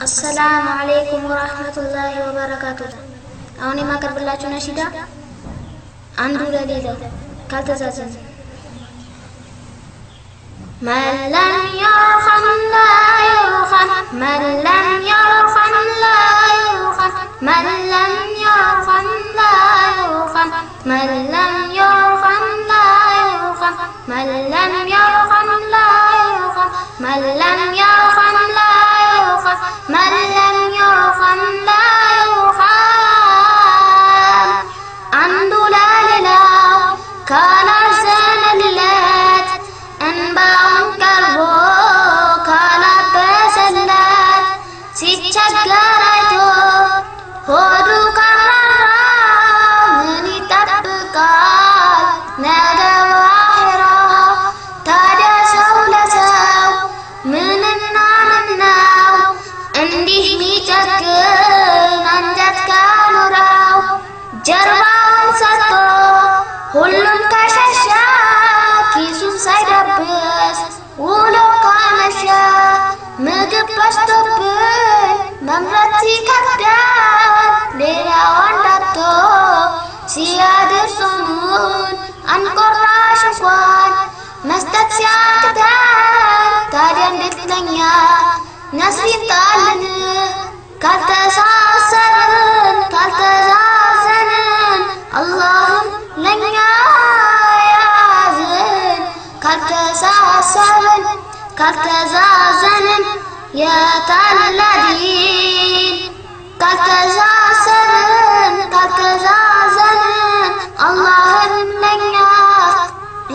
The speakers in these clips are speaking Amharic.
السلام عليكم ورحمة الله وبركاته. أوني ما كرب الله نشيدا عنده لليلة كالتزازن. من لم يرحم لا يرحم، من لم يرحم لا يرحم، من لم يرحم لا يرحم، من لم يرحم لا يرحم، من لم يرحم لا يرحم، من لم يرحم لا يرحم، من لم يرحم لا يرحم. عنده لا لله كان أرسل اللات أنباهم كربو كان بسلات سيتشجرته هدو كمرة من يتبقال نادى واحرة تادى سولة سو من الناو እንዲህ ሚጨክን አንጀት ካኖረው ጀርባውን ሰጥቶ ሁሉም ከሸሸ ኪሱን ሳይደብስ ውሎ ካመሸ ምግብ በዝቶብን መምረጥ ሲከብደን ሌላው አንዳቶ ሲያደርሱን አንቆራሽ እንኳን መስጠት ሲያቅተን ታዲያ እንዴት ለኛ نسيت علن كالتساسن كالتزازن اللهم لن يعزن كالتساسن كالتزازن يا تالذين كالتساسن كالتزازن اللهم لن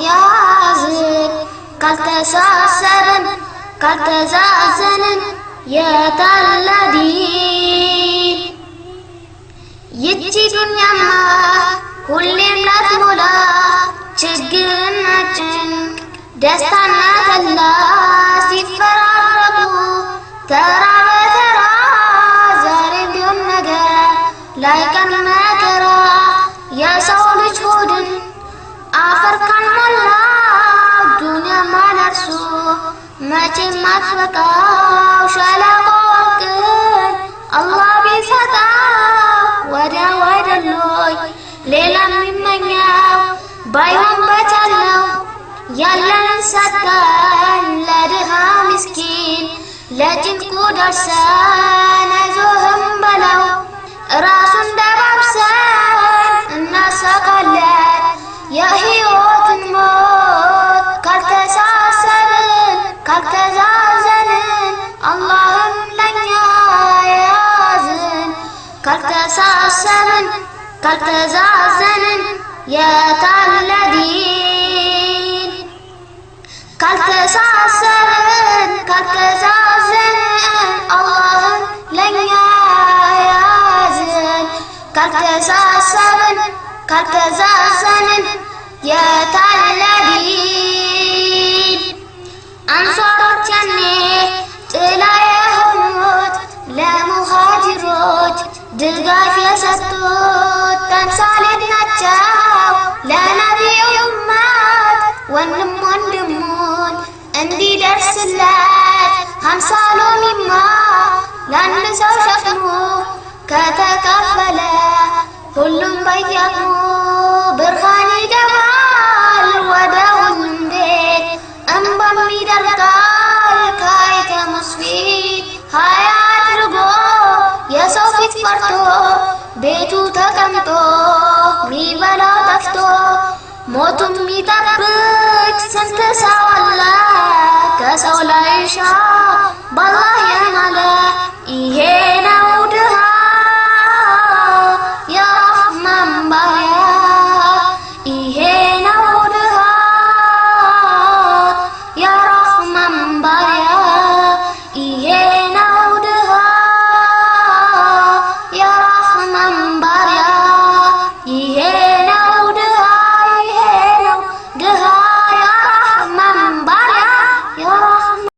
يعزن كالتساسن كالتزازن يا تالذين يجي دنيا ما كل الناس مولا ችግርና ጭንቅ ደስታና ተድላ ሲፈራረቁ ተራ በተራ ዛሬም ቢሆን ነገ ላይቀር መከራ የሰው ልጅ ሆድን አፈር ካልሞላው ዱንያ ማለርሱ መቼም አትበቃው ሸለቆ ወርቅን አላህ ቢሰጠው ወዲያው አይደሎይ ሌላ የሚመኘው ባይሆን በቻለው ያለንን ሰጠን ለድሃ ምስኪን ለጭንቁ ደርሰን አይዞህም በለው ራሱን ደባብሰን እናሳካለን የሕይወትን ሞት ካልተሳሰብን ካልተዛዘንን اللهم لن يعزن ካልተሳሰብን ካልተዛዘንን يا تالذين ካልተሳሰብን ካልተዛዘንን اللهم لن يعزن ካልተሳሰብን ካልተዛዘንን يا تالذين አንሷሮች ያኔ ጥላ የሆኑት ለሙሃጅሮች ድጋፍ የሰጡት ተምሳሌት ናቸው ለነቢዩ ኡመት ወንድም ወንድሙን እንዲደርስለት 50 ሎሚማ ለአንድ ሰው ሸክሙ ከተከፈለ ሁሉም በየአቅሙ ብርሃን ይገባል ወደ ሁሉም ቤት እንባም ይደርቃል ካይተ ሙስፊት ሀያ አድርጎ የሰው ፊት ፈርቶ ቤቱ ተቀምጦ ሚበላው ጠፍቶ ሞቱም ሚጠብቅ ስንት ሰው አለ ከሰው ላይ